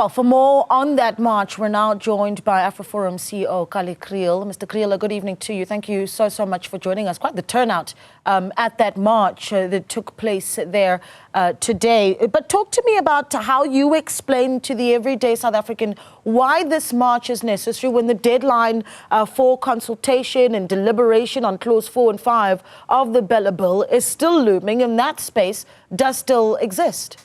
Well, for more on that march, we're now joined by AfriForum CEO Kallie Kriel. Mr. Kriel, good evening to you. Thank you so much for joining us. Quite the turnout at that march that took place there today. But talk to me about how you explain to the everyday South African why this march is necessary when the deadline for consultation and deliberation on Clause 4 and 5 of the Bela Bill is still looming, and that space does still exist.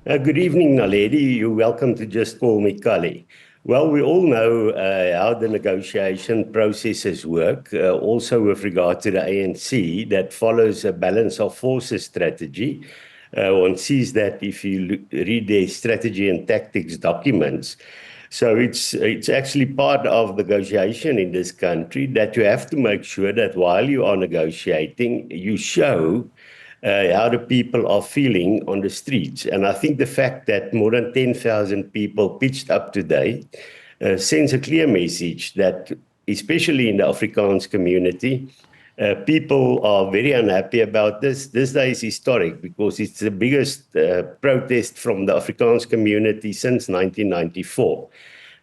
Good evening, Naledi. You're welcome to just call me Kallie. Well, we all know how the negotiation processes work, also with regard to the ANC, that follows a balance of forces strategy. One sees that if you read their strategy and tactics documents. So it's actually part of negotiation in this country that you have to make sure that while you are negotiating, you show how the people are feeling on the streets. And I think the fact that more than 10,000 people pitched up today sends a clear message that, especially in the Afrikaans community, people are very unhappy about this. This day is historic because it's the biggest protest from the Afrikaans community since 1994.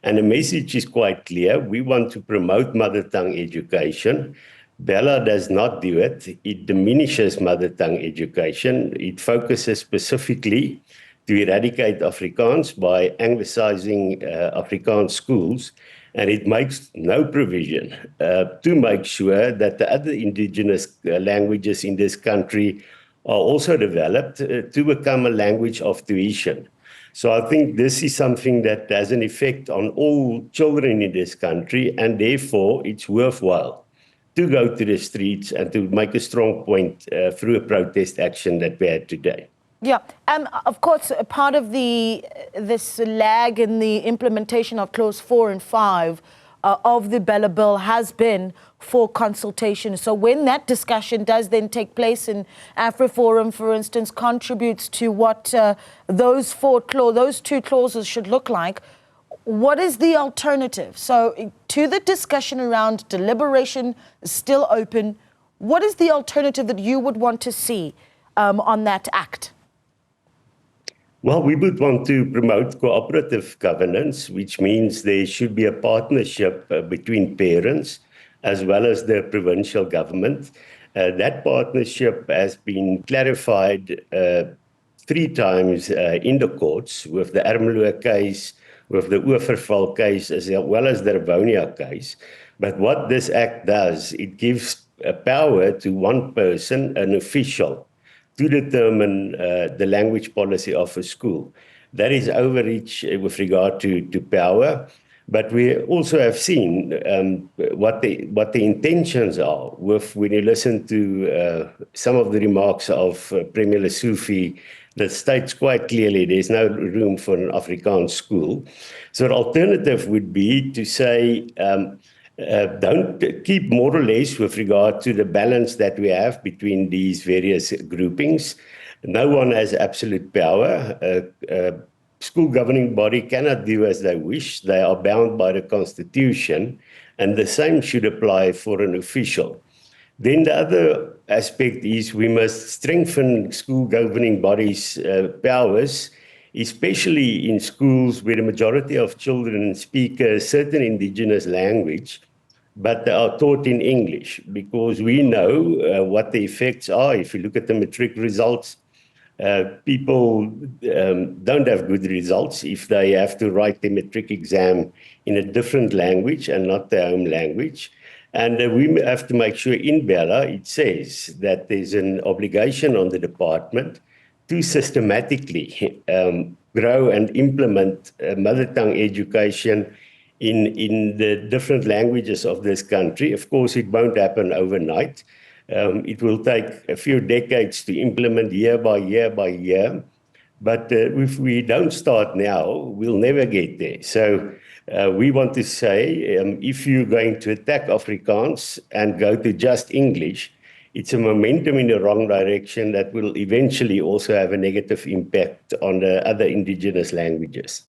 And the message is quite clear. We want to promote mother tongue education. Bela does not do it. It diminishes mother tongue education. It focuses specifically to eradicate Afrikaans by anglicizing Afrikaans schools, and it makes no provision to make sure that the other indigenous languages in this country are also developed to become a language of tuition. So I think this is something that has an effect on all children in this country, and therefore it's worthwhile to go to the streets and to make a strong point through a protest action that we had today. Yeah, and of course, part of this lag in the implementation of Clause 4 and 5 of the Bela Bill has been for consultation. So when that discussion does then take place in AfriForum, for instance, contributes to what those two clauses should look like, what is the alternative? So to the discussion around deliberation is still open, what is the alternative that you would want to see on that act? Well, we would want to promote cooperative governance, which means there should be a partnership between parents as well as the provincial government. That partnership has been clarified 3 times in the courts, with the Ermelo case, with the Overval case, as well as the Rivonia case. But what this act does, it gives power to one person, an official, to determine the language policy of a school. That is overreach with regard to power. But we also have seen what the intentions are when you listen to some of the remarks of Premier Lesofie, that states quite clearly there's no room for an Afrikaans school. So the alternative would be to say, don't keep more or less with regard to the balance that we have between these various groupings. No one has absolute power. School governing body cannot do as they wish. They are bound by the Constitution, and the same should apply for an official. Then the other aspect is we must strengthen school governing bodies' powers, especially in schools where the majority of children speak a certain indigenous language, but they are taught in English, because we know what the effects are. If you look at the matric results, people don't have good results if they have to write the matric exam in a different language and not their home language. And we have to make sure in Bela it says that there's an obligation on the department to systematically grow and implement mother tongue education in the different languages of this country. Of course, it won't happen overnight. It will take a few decades to implement year by year by year. But if we don't start now, we'll never get there. So we want to say, if you're going to attack Afrikaans and go to just English, it's a momentum in the wrong direction that will eventually also have a negative impact on the other indigenous languages.